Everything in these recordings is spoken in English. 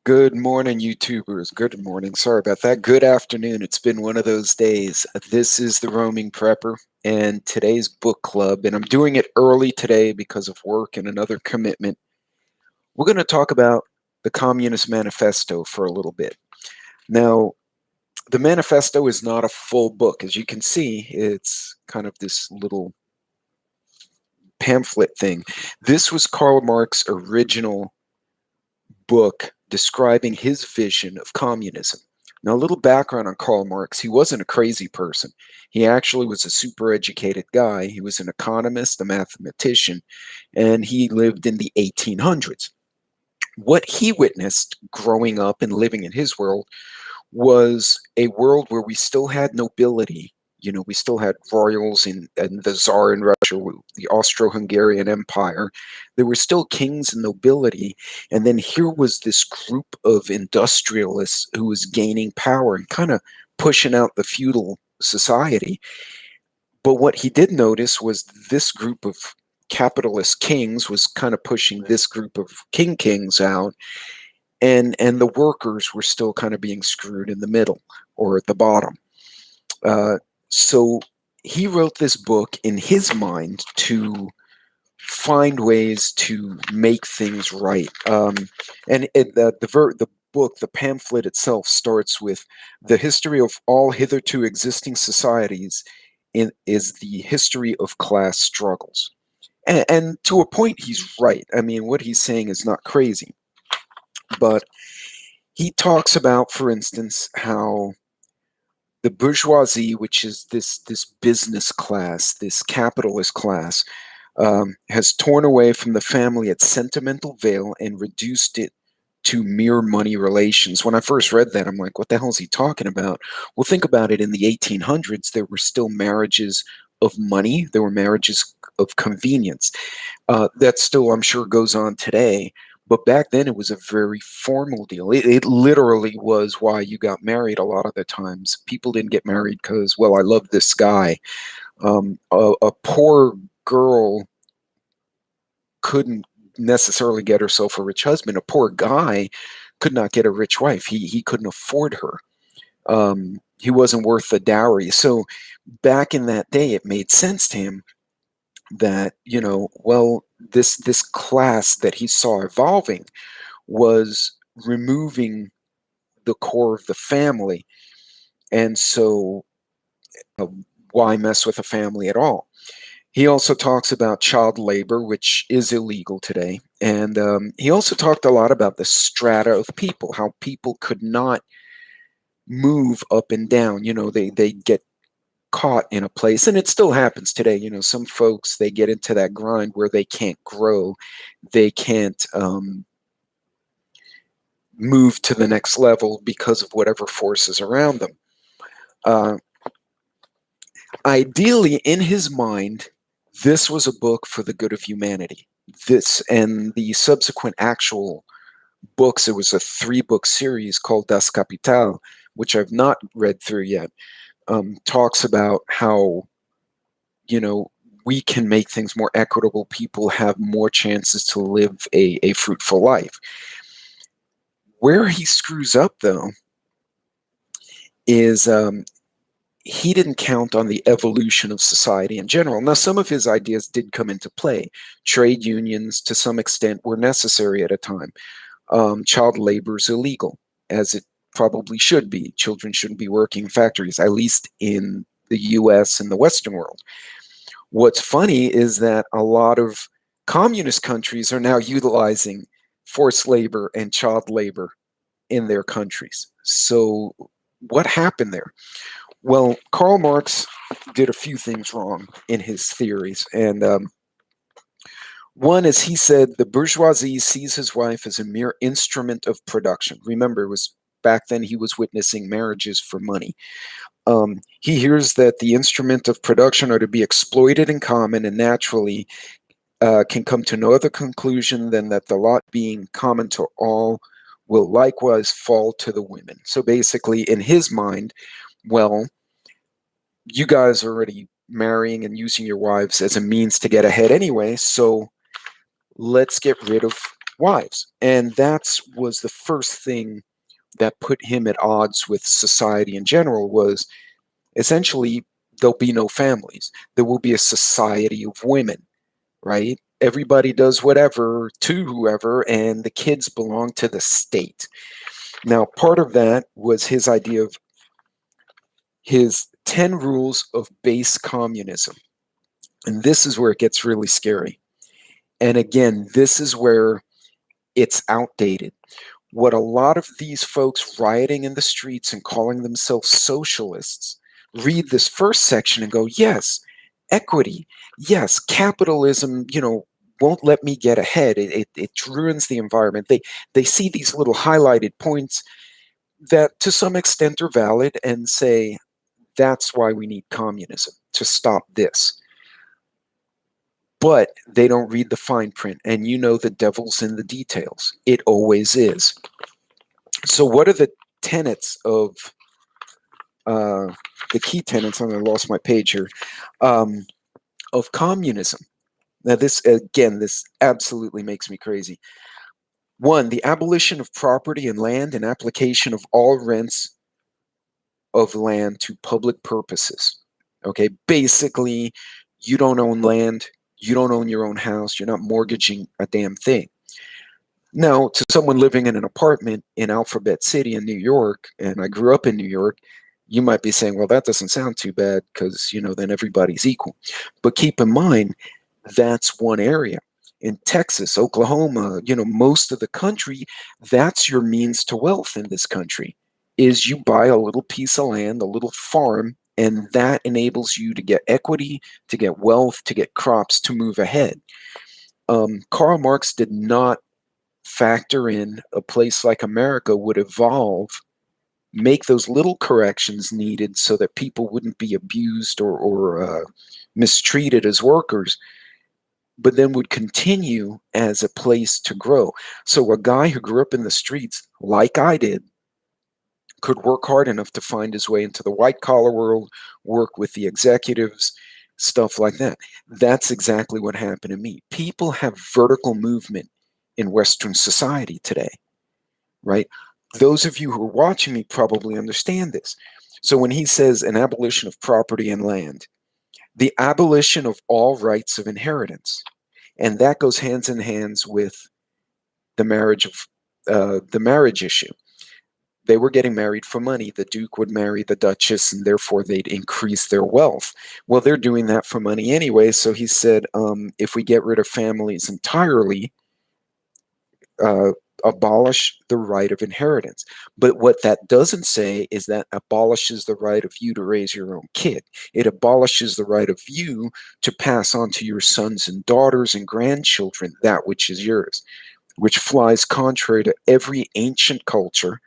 Good morning, YouTubers. Good morning. Sorry about that. Good afternoon. It's been one of those days. This is the Roaming Prepper and today's book club, and I'm doing it early today because of work and another commitment. We're going to talk about the Communist Manifesto for a little bit. Now, the manifesto is not a full book. As you can see, it's kind of this little pamphlet thing. This was Karl Marx's original book describing his vision of communism. Now, a little background on Karl Marx. He wasn't a crazy person. He actually was a super educated guy. He was an economist, a mathematician, and he lived in the 1800s. What he witnessed growing up and living in his world was a world where we still had nobility. You know, we still had royals and the Tsar in Russia, the Austro-Hungarian Empire. There were still kings and nobility. And then here was this group of industrialists who was gaining power and kind of pushing out the feudal society. But what he did notice was this group of capitalist kings was kind of pushing this group of kings out, and the workers were still kind of being screwed in the middle or at the bottom. Uh, so he wrote this book in his mind to find ways to make things right. The book, the pamphlet itself, starts with the history of all hitherto existing societies is the history of class struggles. And to a point, he's right. I mean, what he's saying is not crazy, but he talks about, for instance, how the bourgeoisie, which is this business class, this capitalist class, has torn away from the family its sentimental veil and reduced it to mere money relations. When I first read that, I'm like, what the hell is he talking about? Well, think about it. In the 1800s, there were still marriages of money. There were marriages of convenience. That still, I'm sure, goes on today. But back then, it was a very formal deal. It literally was why you got married a lot of the times. People didn't get married because, well, I love this guy. A poor girl couldn't necessarily get herself a rich husband. A poor guy could not get a rich wife. He couldn't afford her. He wasn't worth the dowry. So back in that day, it made sense to him that, well, this class that he saw evolving was removing the core of the family, and so uh, why mess with a family at all? He also talks about child labor, which is illegal today, and he also talked a lot about the strata of people, how people could not move up and down. They get caught in a place, and it still happens today. Some folks, they get into that grind where they can't grow, they can't move to the next level because of whatever forces around them. uh, Ideally, in his mind, this was a book for the good of humanity. This and the subsequent actual books, it was a 3-book series called Das Kapital, which I've not read through yet. Talks about how, you know, we can make things more equitable. People have more chances to live a fruitful life. Where he screws up, though, is he didn't count on the evolution of society in general. Now, some of his ideas did come into play. Trade unions, to some extent, were necessary at a time. Child labor is illegal, as it probably should be. Children shouldn't be working in factories, at least in the US and the Western world. What's funny is that a lot of communist countries are now utilizing forced labor and child labor in their countries. So, what happened there? Well, Karl Marx did a few things wrong in his theories. And one is, he said the bourgeoisie sees his wife as a mere instrument of production. Remember, it was back then he was witnessing marriages for money. He hears that the instrument of production are to be exploited in common, and naturally can come to no other conclusion than that the lot being common to all will likewise fall to the women. So basically, in his mind, well, you guys are already marrying and using your wives as a means to get ahead anyway, so let's get rid of wives. And that was the first thing that put him at odds with society in general, was essentially there'll be no families. There will be a society of women, right? Everybody does whatever to whoever, and the kids belong to the state. Now, part of that was his idea of his 10 rules of base communism. And this is where it gets really scary. And again, this is where it's outdated. What a lot of these folks rioting in the streets and calling themselves socialists read this first section and go, yes, equity, yes, capitalism, won't let me get ahead. It ruins the environment. They see these little highlighted points that to some extent are valid and say, that's why we need communism, to stop this. But they don't read the fine print, and the devil's in the details. It always is. So what are the tenets of the key tenets? I lost my page here, of communism. Now, this absolutely makes me crazy. One, the abolition of property and land and application of all rents of land to public purposes. Okay, basically, you don't own land, you don't own your own house, you're not mortgaging a damn thing. Now, to someone living in an apartment in Alphabet City in New York, and I grew up in New York, you might be saying, well, that doesn't sound too bad because, then everybody's equal. But keep in mind, that's one area. In Texas, Oklahoma, most of the country, that's your means to wealth in this country, is you buy a little piece of land, a little farm, and that enables you to get equity, to get wealth, to get crops, to move ahead. Karl Marx did not factor in a place like America would evolve, make those little corrections needed so that people wouldn't be abused or mistreated as workers, but then would continue as a place to grow. So a guy who grew up in the streets, like I did, could work hard enough to find his way into the white collar world, work with the executives, stuff like that. That's exactly what happened to me. People have vertical movement in Western society today, right? Those of you who are watching me probably understand this. So when he says an abolition of property and land, the abolition of all rights of inheritance, and that goes hands in hands with the marriage issue. They were getting married for money. The Duke would marry the Duchess, and therefore they'd increase their wealth. Well, they're doing that for money anyway. So he said, if we get rid of families entirely, abolish the right of inheritance. But what that doesn't say is that abolishes the right of you to raise your own kid. It abolishes the right of you to pass on to your sons and daughters and grandchildren that which is yours, which flies contrary to every ancient culture,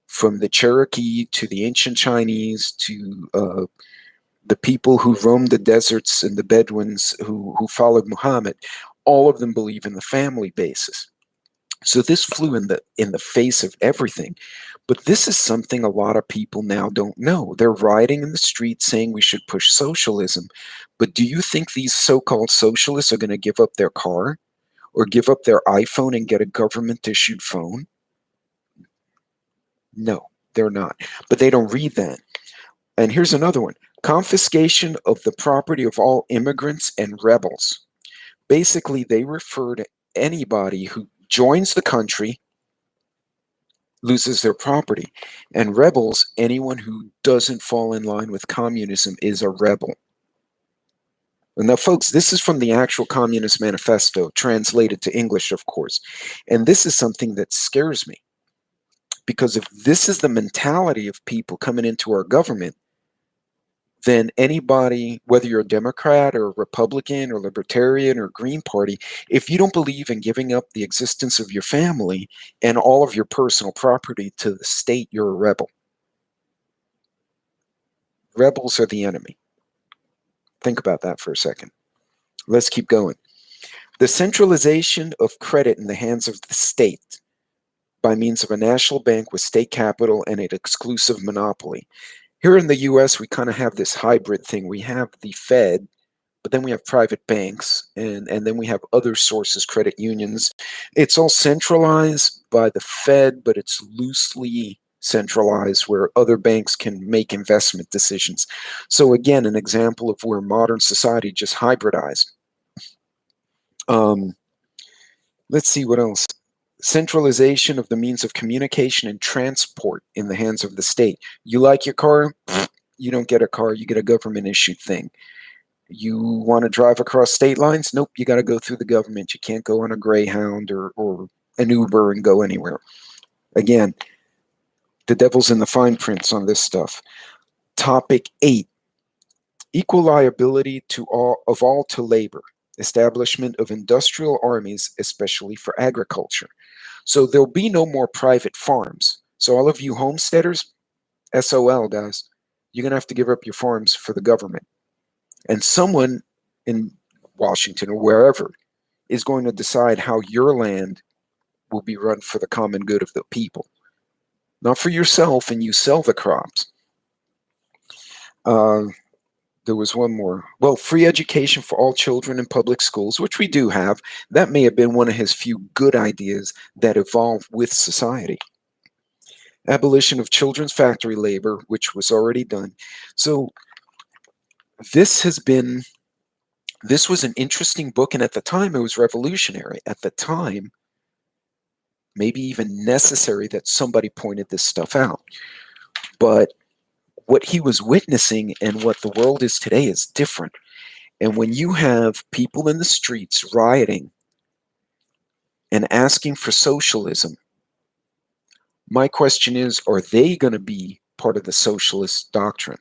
from the Cherokee to the ancient Chinese to the people who roamed the deserts and the Bedouins who followed Muhammad. All of them believe in the family basis. So this flew in the face of everything. But this is something a lot of people now don't know. They're rioting in the streets saying we should push socialism. But do you think these so-called socialists are going to give up their car or give up their iPhone and get a government-issued phone? No, they're not. But they don't read that. And here's another one. Confiscation of the property of all immigrants and rebels. Basically, they refer to anybody who joins the country, loses their property. And rebels, anyone who doesn't fall in line with communism, is a rebel. Now, folks, this is from the actual Communist Manifesto, translated to English, of course. And this is something that scares me. Because if this is the mentality of people coming into our government, then anybody, whether you're a Democrat or a Republican or Libertarian or Green Party, if you don't believe in giving up the existence of your family and all of your personal property to the state, you're a rebel. Rebels are the enemy. Think about that for a second. Let's keep going. The centralization of credit in the hands of the state by means of a national bank with state capital and an exclusive monopoly. Here in the US, we kind of have this hybrid thing. We have the Fed, but then we have private banks, and then we have other sources, credit unions. It's all centralized by the Fed, but it's loosely centralized where other banks can make investment decisions. So again, an example of where modern society just hybridized. Um, let's see what else. Centralization of the means of communication and transport in the hands of the state. You like your car? You don't get a car, you get a government issued thing. You want to drive across state lines? Nope, you got to go through the government. You can't go on a Greyhound or an Uber and go anywhere. Again, the devil's in the fine prints on this stuff. Topic 8, equal liability of all to labor, establishment of industrial armies, especially for agriculture. So there'll be no more private farms. So all of you homesteaders, SOL guys, you're going to have to give up your farms for the government. And someone in Washington or wherever is going to decide how your land will be run for the common good of the people, not for yourself, and you sell the crops. There was one more. Well, free education for all children in public schools, which we do have. That may have been one of his few good ideas that evolved with society. Abolition of children's factory labor, which was already done. So this was an interesting book, and at the time it was revolutionary. At the time, maybe even necessary that somebody pointed this stuff out. But what he was witnessing and what the world is today is different. And when you have people in the streets rioting and asking for socialism, my question is, are they going to be part of the socialist doctrine?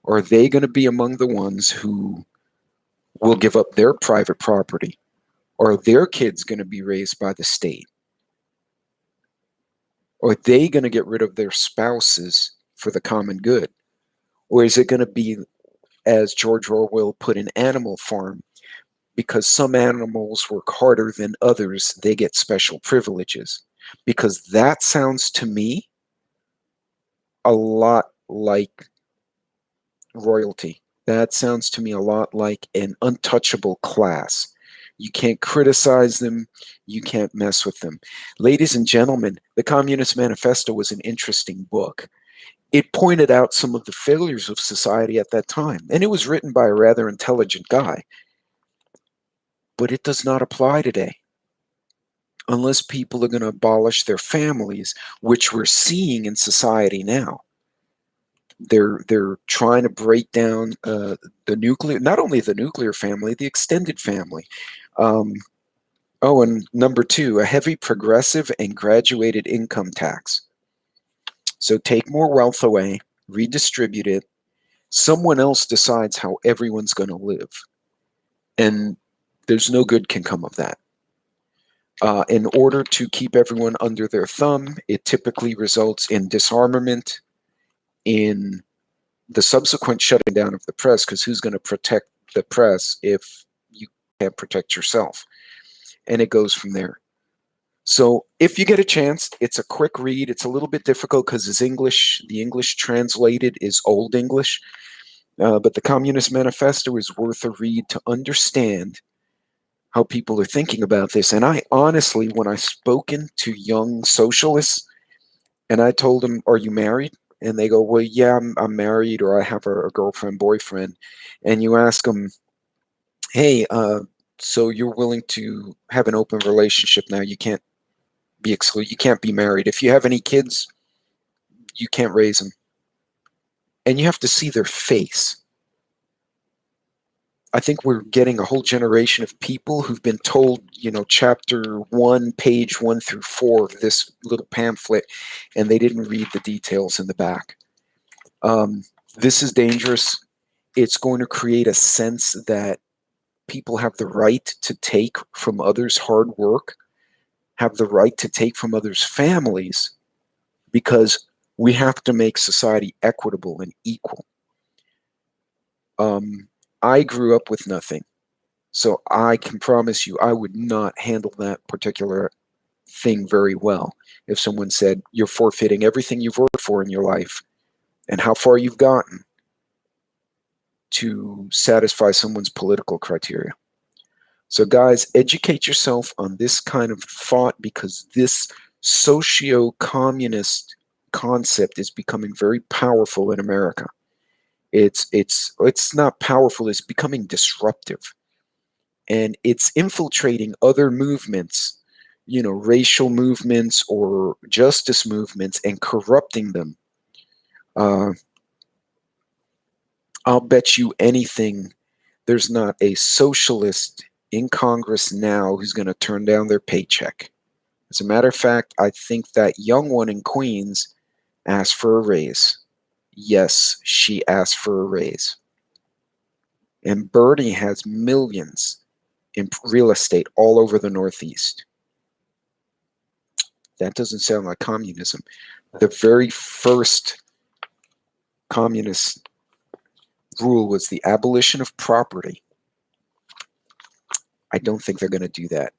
Or are they going to be among the ones who will give up their private property? Or are their kids going to be raised by the state? Or are they going to get rid of their spouses for the common good? Or is it going to be, as George Orwell put, an animal farm? Because some animals work harder than others, they get special privileges. Because that sounds to me a lot like royalty. That sounds to me a lot like an untouchable class. You can't criticize them. You can't mess with them. Ladies and gentlemen, the Communist Manifesto was an interesting book. It pointed out some of the failures of society at that time, and it was written by a rather intelligent guy. But it does not apply today. Unless people are going to abolish their families, which we're seeing in society now. They're trying to break down the nuclear, not only the nuclear family, the extended family. And number 2, a heavy progressive and graduated income tax. So take more wealth away, redistribute it. Someone else decides how everyone's going to live. And there's no good can come of that. In order to keep everyone under their thumb, it typically results in disarmament, in the subsequent shutting down of the press, because who's going to protect the press if you can't protect yourself? And it goes from there. So if you get a chance, it's a quick read. It's a little bit difficult because the English translated is Old English. But the Communist Manifesto is worth a read to understand how people are thinking about this. And I honestly, when I've spoken to young socialists and I told them, are you married? And they go, well, yeah, I'm married, or I have a girlfriend, boyfriend. And you ask them, hey, so you're willing to have an open relationship now. You can't be excluded. You can't be married. If you have any kids, you can't raise them. And you have to see their face. I think we're getting a whole generation of people who've been told, chapter 1, page 1 through 4 of this little pamphlet, and they didn't read the details in the back. This is dangerous. It's going to create a sense that people have the right to take from others' hard work, have the right to take from others' families, because we have to make society equitable and equal. I grew up with nothing, so I can promise you I would not handle that particular thing very well if someone said, you're forfeiting everything you've worked for in your life and how far you've gotten. to satisfy someone's political criteria. So guys, educate yourself on this kind of thought, because this socio-communist concept is becoming very powerful in America. It's not powerful, it's becoming disruptive. And it's infiltrating other movements, racial movements or justice movements, and corrupting them. I'll bet you anything there's not a socialist in Congress now who's going to turn down their paycheck. As a matter of fact, I think that young one in Queens asked for a raise. Yes, she asked for a raise. And Bernie has millions in real estate all over the Northeast. That doesn't sound like communism. The very first communist rule was the abolition of property. I don't think they're going to do that.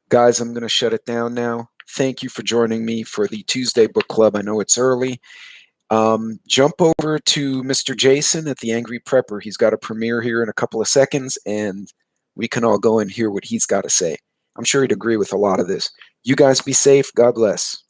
Guys, I'm going to shut it down now. Thank you for joining me for the Tuesday Book Club. I know it's early. Jump over to Mr. Jason at the Angry Prepper. He's got a premiere here in a couple of seconds, and we can all go and hear what he's got to say. I'm sure he'd agree with a lot of this. You guys be safe. God bless.